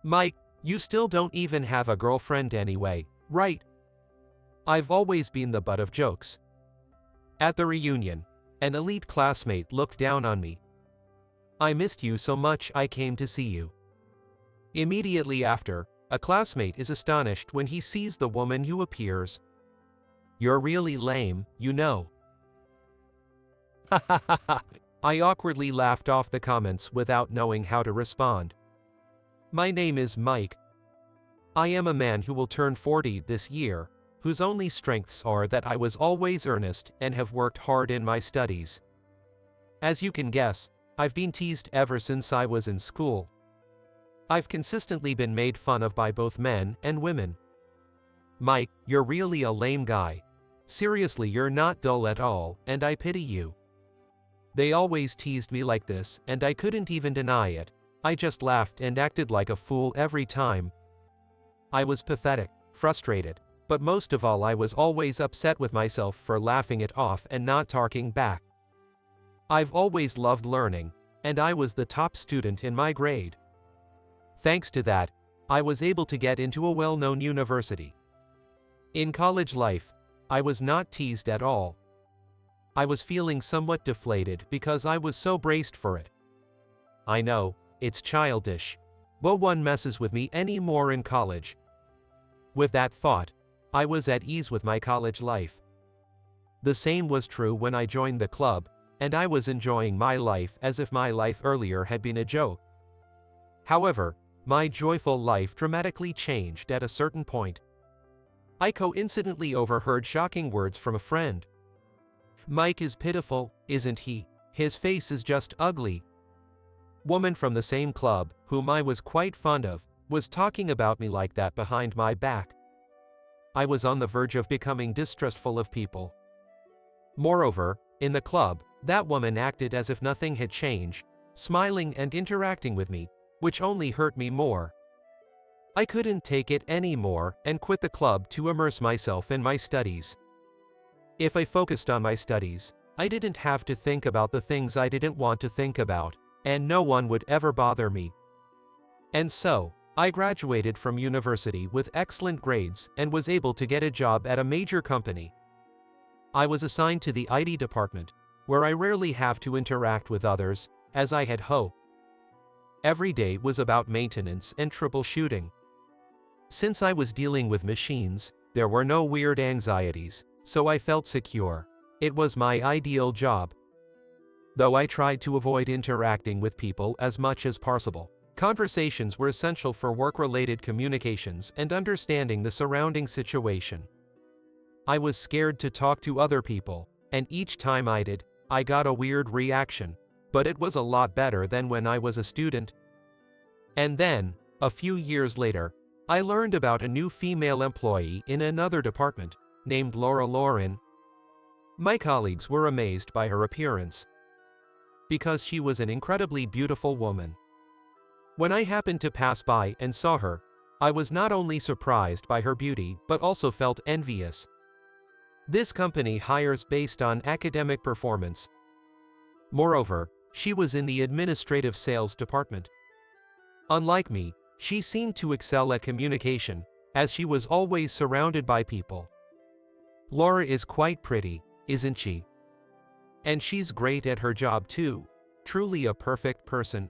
Mike, you still don't even have a girlfriend anyway, right? I've always been the butt of jokes. At the reunion, an elite classmate looked down on me. I missed you so much I came to see you. Immediately after, a classmate is astonished when he sees the woman who appears. You're really lame, you know. Ha ha ha ha. I awkwardly laughed off the comments without knowing how to respond. My name is Mike. I am a man who will turn 40 this year, whose only strengths are that I was always earnest and have worked hard in my studies. As you can guess, I've been teased ever since I was in school. I've consistently been made fun of by both men and women. Mike, you're really a lame guy. Seriously, you're not dull at all, and I pity you. They always teased me like this, and I couldn't even deny it. I just laughed and acted like a fool every time. I was pathetic, frustrated, but most of all I was always upset with myself for laughing it off and not talking back. I've always loved learning, and I was the top student in my grade. Thanks to that, I was able to get into a well-known university. In college life, I was not teased at all. I was feeling somewhat deflated because I was so braced for it. I know, it's childish. No one messes with me anymore in college. With that thought, I was at ease with my college life. The same was true when I joined the club, and I was enjoying my life as if my life earlier had been a joke. However, my joyful life dramatically changed at a certain point. I coincidentally overheard shocking words from a friend. Mike is pitiful, isn't he? His face is just ugly. Woman from the same club, whom I was quite fond of, was talking about me like that behind my back. I was on the verge of becoming distrustful of people. Moreover, in the club, that woman acted as if nothing had changed, smiling and interacting with me, which only hurt me more. I couldn't take it anymore and quit the club to immerse myself in my studies. If I focused on my studies, I didn't have to think about the things I didn't want to think about, and no one would ever bother me. And so, I graduated from university with excellent grades and was able to get a job at a major company. I was assigned to the IT department, where I rarely have to interact with others, as I had hoped. Every day was about maintenance and troubleshooting. Since I was dealing with machines, there were no weird anxieties, so I felt secure. It was my ideal job. Though I tried to avoid interacting with people as much as possible, conversations were essential for work-related communications and understanding the surrounding situation. I was scared to talk to other people, and each time I did, I got a weird reaction, but it was a lot better than when I was a student. And then, a few years later, I learned about a new female employee in another department, named Laura Lauren. My colleagues were amazed by her appearance, because she was an incredibly beautiful woman. When I happened to pass by and saw her, I was not only surprised by her beauty but also felt envious. This company hires based on academic performance. Moreover, she was in the administrative sales department. Unlike me, she seemed to excel at communication, as she was always surrounded by people. Laura is quite pretty, isn't she? And she's great at her job too. Truly a perfect person.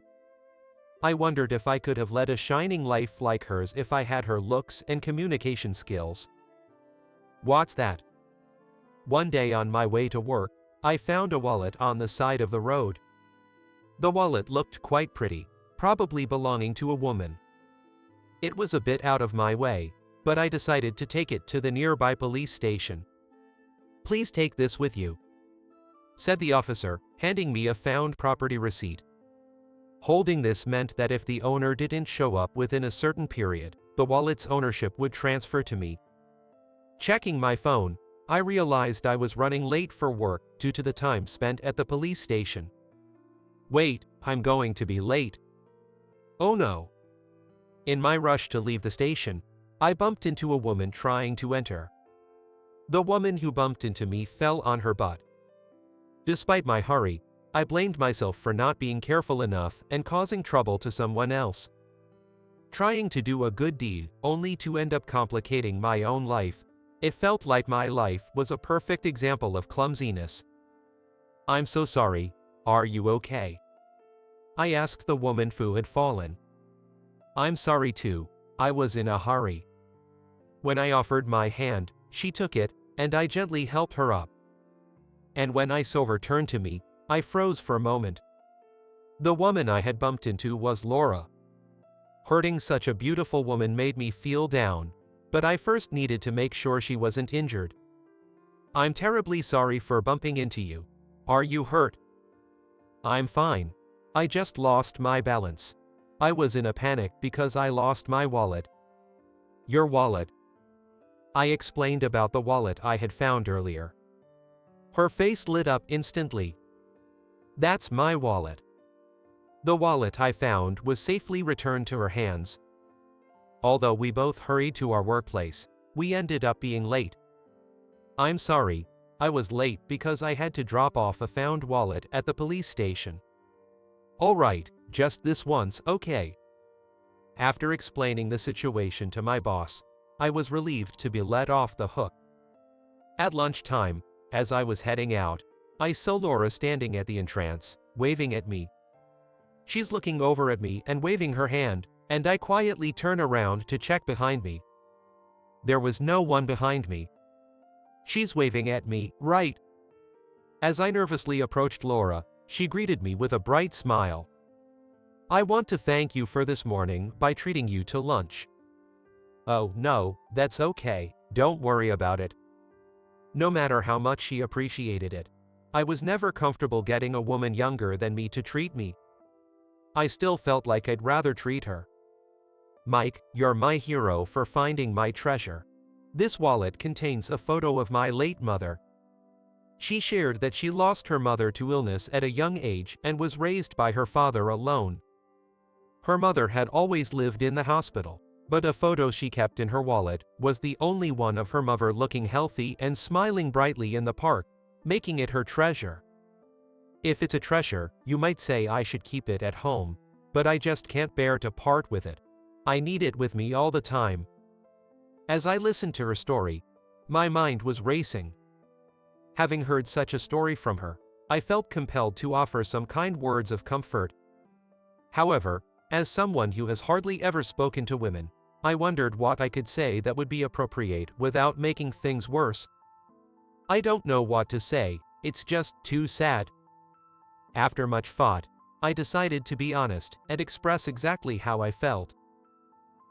I wondered if I could have led a shining life like hers if I had her looks and communication skills. What's that? One day on my way to work, I found a wallet on the side of the road. The wallet looked quite pretty, probably belonging to a woman. It was a bit out of my way, but I decided to take it to the nearby police station. Please take this with you, said the officer, handing me a found property receipt. Holding this meant that if the owner didn't show up within a certain period, the wallet's ownership would transfer to me. Checking my phone, I realized I was running late for work due to the time spent at the police station. Wait, I'm going to be late. Oh no. In my rush to leave the station, I bumped into a woman trying to enter. The woman who bumped into me fell on her butt. Despite my hurry, I blamed myself for not being careful enough and causing trouble to someone else. trying to do a good deed only to end up complicating my own life. It felt like my life was a perfect example of clumsiness. "I'm so sorry, are you okay?" I asked the woman who had fallen. "I'm sorry too, I was in a hurry." When I offered my hand, she took it, and I gently helped her up. And when I saw her turn to me, I froze for a moment. The woman I had bumped into was Laura. Hurting such a beautiful woman made me feel down, but I first needed to make sure she wasn't injured. "I'm terribly sorry for bumping into you. Are you hurt?" "I'm fine. I just lost my balance. I was in a panic because I lost my wallet." "Your wallet?" I explained about the wallet I had found earlier. Her face lit up instantly. "That's my wallet." The wallet I found was safely returned to her hands. Although we both hurried to our workplace, we ended up being late. "I'm sorry, I was late because I had to drop off a found wallet at the police station." "All right, just this once, okay?" After explaining the situation to my boss, I was relieved to be let off the hook. At lunchtime, as I was heading out, I saw Laura standing at the entrance, waving at me. She's looking over at me and waving her hand, and I quietly turn around to check behind me. There was no one behind me. She's waving at me, right? As I nervously approached Laura, she greeted me with a bright smile. "I want to thank you for this morning by treating you to lunch." "Oh, no, that's okay, don't worry about it." No matter how much she appreciated it, I was never comfortable getting a woman younger than me to treat me. I still felt like I'd rather treat her. "Mike, you're my hero for finding my treasure. This wallet contains a photo of my late mother. She shared that she lost her mother to illness at a young age and was raised by her father alone. Her mother had always lived in the hospital, but a photo she kept in her wallet was the only one of her mother looking healthy and smiling brightly in the park, making it her treasure. If it's a treasure, you might say I should keep it at home, but I just can't bear to part with it. I need it with me all the time." As I listened to her story, my mind was racing. Having heard such a story from her, I felt compelled to offer some kind words of comfort. However, as someone who has hardly ever spoken to women, I wondered what I could say that would be appropriate without making things worse. "I don't know what to say, it's just too sad." After much thought, I decided to be honest and express exactly how I felt.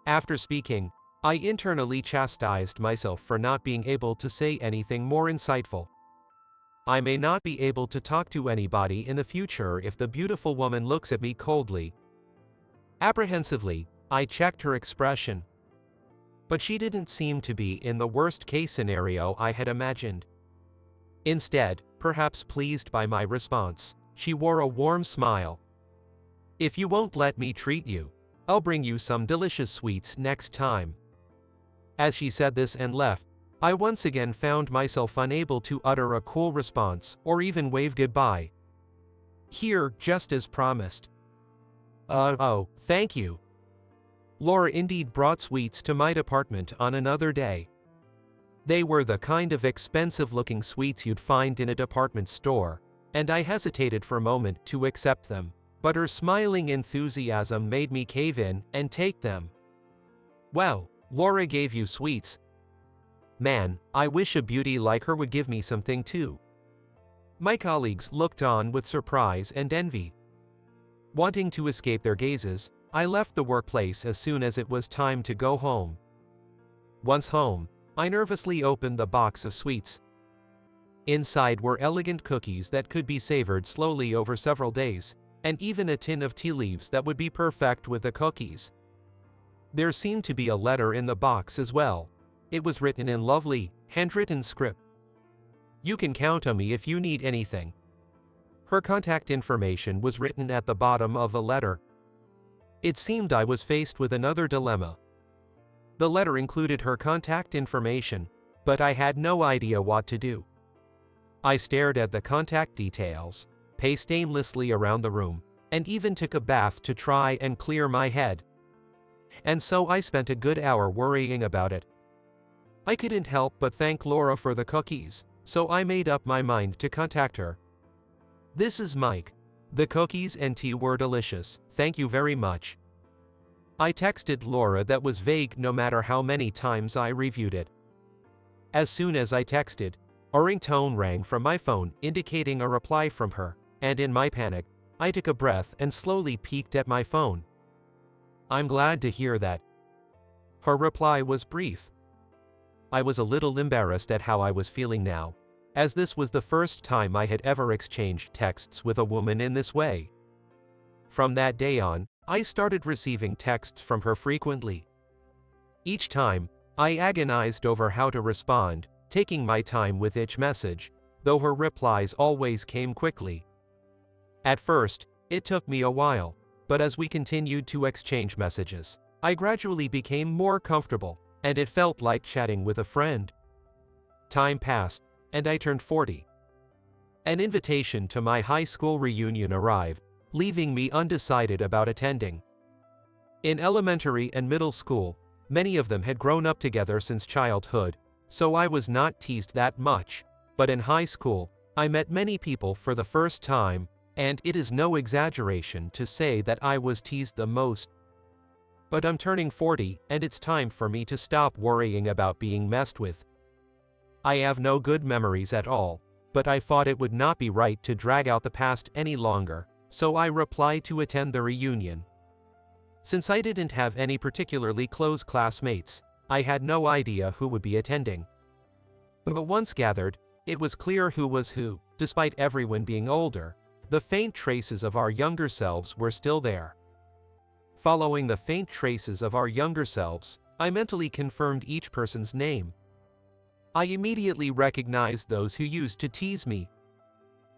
After speaking, I internally chastised myself for not being able to say anything more insightful. I may not be able to talk to anybody in the future if the beautiful woman looks at me coldly. Apprehensively, I checked her expression. But she didn't seem to be in the worst-case scenario I had imagined. Instead, perhaps pleased by my response, she wore a warm smile. "If you won't let me treat you, I'll bring you some delicious sweets next time." As she said this and left, I once again found myself unable to utter a cool response or even wave goodbye. Here, just as promised. Oh, thank you." Laura indeed brought sweets to my department on another day. They were the kind of expensive-looking sweets you'd find in a department store, and I hesitated for a moment to accept them, but her smiling enthusiasm made me cave in and take them. "Wow, Laura gave you sweets. Man, I wish a beauty like her would give me something too." My colleagues looked on with surprise and envy. Wanting to escape their gazes, I left the workplace as soon as it was time to go home. Once home, I nervously opened the box of sweets. Inside were elegant cookies that could be savored slowly over several days, and even a tin of tea leaves that would be perfect with the cookies. There seemed to be a letter in the box as well. It was written in lovely, handwritten script. "You can count on me if you need anything." Her contact information was written at the bottom of the letter. It seemed I was faced with another dilemma. The letter included her contact information, but I had no idea what to do. I stared at the contact details, paced aimlessly around the room, and even took a bath to try and clear my head. And so I spent a good hour worrying about it. I couldn't help but thank Laura for the cookies, so I made up my mind to contact her. "This is Mike. The cookies and tea were delicious, thank you very much." I texted Laura that was vague no matter how many times I reviewed it. As soon as I texted, a ringtone rang from my phone indicating a reply from her, and in my panic, I took a breath and slowly peeked at my phone. "I'm glad to hear that." Her reply was brief. I was a little embarrassed at how I was feeling now, as this was the first time I had ever exchanged texts with a woman in this way. From that day on, I started receiving texts from her frequently. Each time, I agonized over how to respond, taking my time with each message, though her replies always came quickly. At first, it took me a while, but as we continued to exchange messages, I gradually became more comfortable, and it felt like chatting with a friend. Time passed, and I turned 40. An invitation to my high school reunion arrived, leaving me undecided about attending. In elementary and middle school, many of them had grown up together since childhood, so I was not teased that much, but in high school, I met many people for the first time, and it is no exaggeration to say that I was teased the most. But I'm turning 40, and it's time for me to stop worrying about being messed with. I have no good memories at all, but I thought it would not be right to drag out the past any longer, so I replied to attend the reunion. Since I didn't have any particularly close classmates, I had no idea who would be attending. But once gathered, it was clear who was who. Despite everyone being older, the faint traces of our younger selves were still there. Following the faint traces of our younger selves, I mentally confirmed each person's name. I immediately recognized those who used to tease me.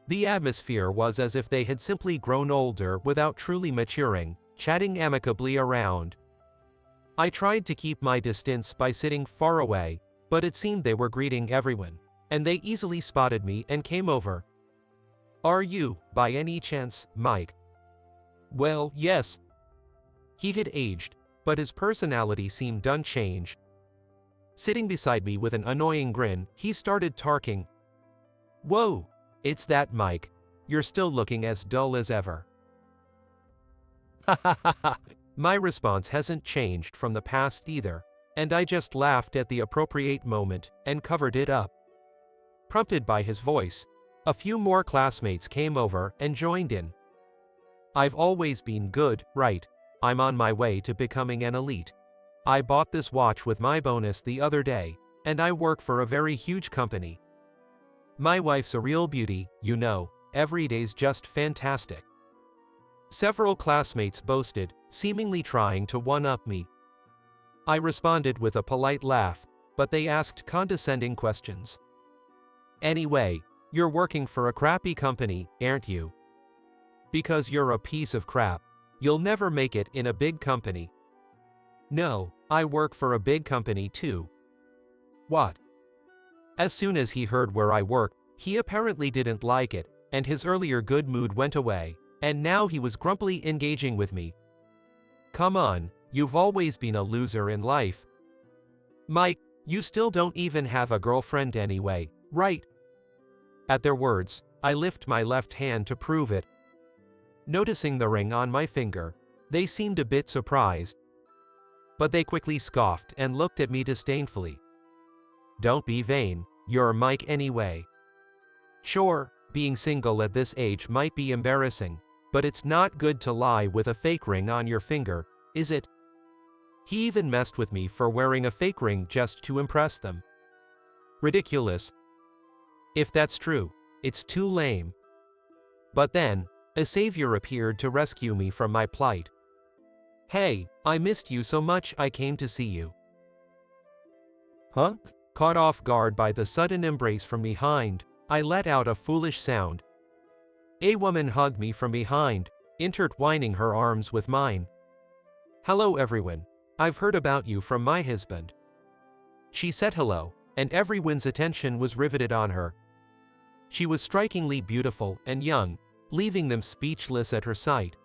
The atmosphere was as if they had simply grown older without truly maturing, chatting amicably around. I tried to keep my distance by sitting far away, but it seemed they were greeting everyone, and they easily spotted me and came over. "Are you, by any chance, Mike?" "Well, yes." He had aged, but his personality seemed unchanged. Sitting beside me with an annoying grin, he started talking. "Whoa, it's that Mike. You're still looking as dull as ever." Ha ha ha ha. My response hasn't changed from the past either, and I just laughed at the appropriate moment and covered it up. Prompted by his voice, a few more classmates came over and joined in. "I've always been good, right? I'm on my way to becoming an elite. I bought this watch with my bonus the other day, and I work for a very huge company. My wife's a real beauty, you know, every day's just fantastic." Several classmates boasted, seemingly trying to one-up me. I responded with a polite laugh, but they asked condescending questions. "Anyway, you're working for a crappy company, aren't you? Because you're a piece of crap, you'll never make it in a big company." "No, I work for a big company too." "What?" As soon as he heard where I worked, he apparently didn't like it, and his earlier good mood went away, and now he was grumpily engaging with me. "Come on, you've always been a loser in life. Mike, you still don't even have a girlfriend anyway, right?" At their words, I lift my left hand to prove it. Noticing the ring on my finger, they seemed a bit surprised. But they quickly scoffed and looked at me disdainfully. "Don't be vain, you're Mike anyway." Sure, being single at this age might be embarrassing, but it's not good to lie with a fake ring on your finger, is it? He even messed with me for wearing a fake ring just to impress them. Ridiculous. If that's true, it's too lame. But then, a savior appeared to rescue me from my plight. "Hey, I missed you so much I came to see you." "Huh?" Caught off guard by the sudden embrace from behind, I let out a foolish sound. A woman hugged me from behind, intertwining her arms with mine. "Hello everyone, I've heard about you from my husband." She said hello, and everyone's attention was riveted on her. She was strikingly beautiful and young, leaving them speechless at her sight.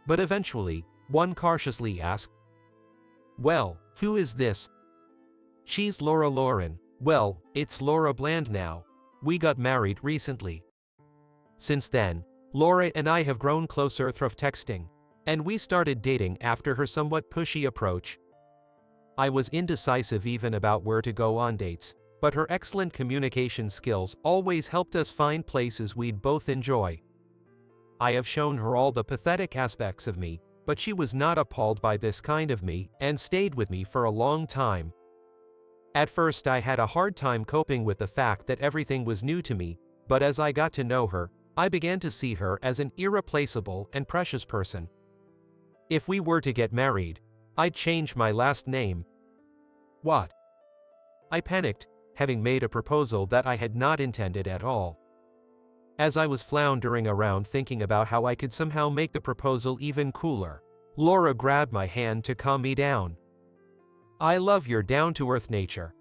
But eventually, one cautiously asked, Well, who is this? She's Laura Lauren. Well, it's Laura Bland now. We got married recently. Since then, Laura and I have grown closer through texting, and we started dating after her somewhat pushy approach. I was indecisive even about where to go on dates, but her excellent communication skills always helped us find places we'd both enjoy. I have shown her all the pathetic aspects of me, but she was not appalled by this kind of me and stayed with me for a long time. At first I had a hard time coping with the fact that everything was new to me, but as I got to know her, I began to see her as an irreplaceable and precious person. If we were to get married, I'd change my last name. What? I panicked, having made a proposal that I had not intended at all. As I was floundering around thinking about how I could somehow make the proposal even cooler, Laura grabbed my hand to calm me down. I love your down-to-earth nature.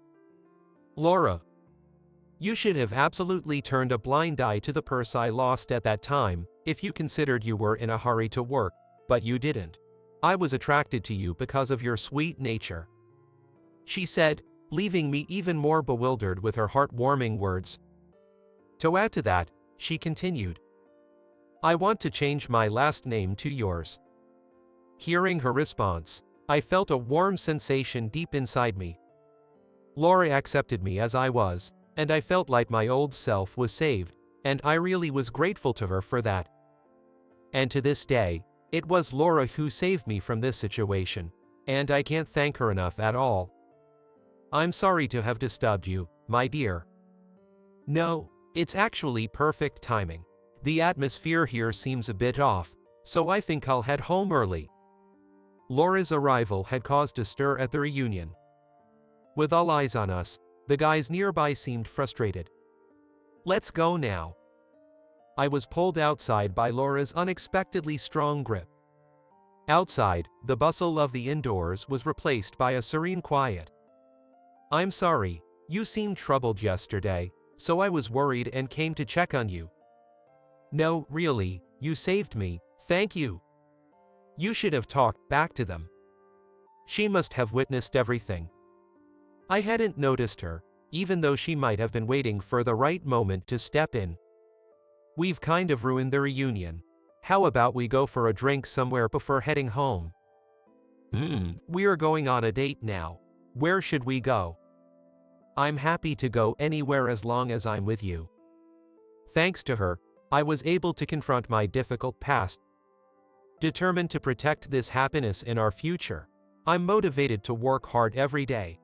Laura, you should have absolutely turned a blind eye to the purse I lost at that time, if you considered you were in a hurry to work, but you didn't. I was attracted to you because of your sweet nature, she said, leaving me even more bewildered with her heartwarming words. To add to that, she continued, I want to change my last name to yours. Hearing her response, I felt a warm sensation deep inside me. Laura accepted me as I was, and I felt like my old self was saved, and I really was grateful to her for that. And to this day, it was Laura who saved me from this situation, and I can't thank her enough at all. I'm sorry to have disturbed you, my dear. No, it's actually perfect timing. The atmosphere here seems a bit off, so I think I'll head home early. Laura's arrival had caused a stir at the reunion. With all eyes on us, the guys nearby seemed frustrated. Let's go now. I was pulled outside by Laura's unexpectedly strong grip. Outside, the bustle of the indoors was replaced by a serene quiet. I'm sorry, you seemed troubled yesterday, so I was worried and came to check on you. No, really, you saved me, thank you. You should have talked back to them. She must have witnessed everything. I hadn't noticed her, even though she might have been waiting for the right moment to step in. We've kind of ruined the reunion. How about we go for a drink somewhere before heading home? We're going on a date now. Where should we go? I'm happy to go anywhere as long as I'm with you. Thanks to her, I was able to confront my difficult past. Determined to protect this happiness in our future, I'm motivated to work hard every day.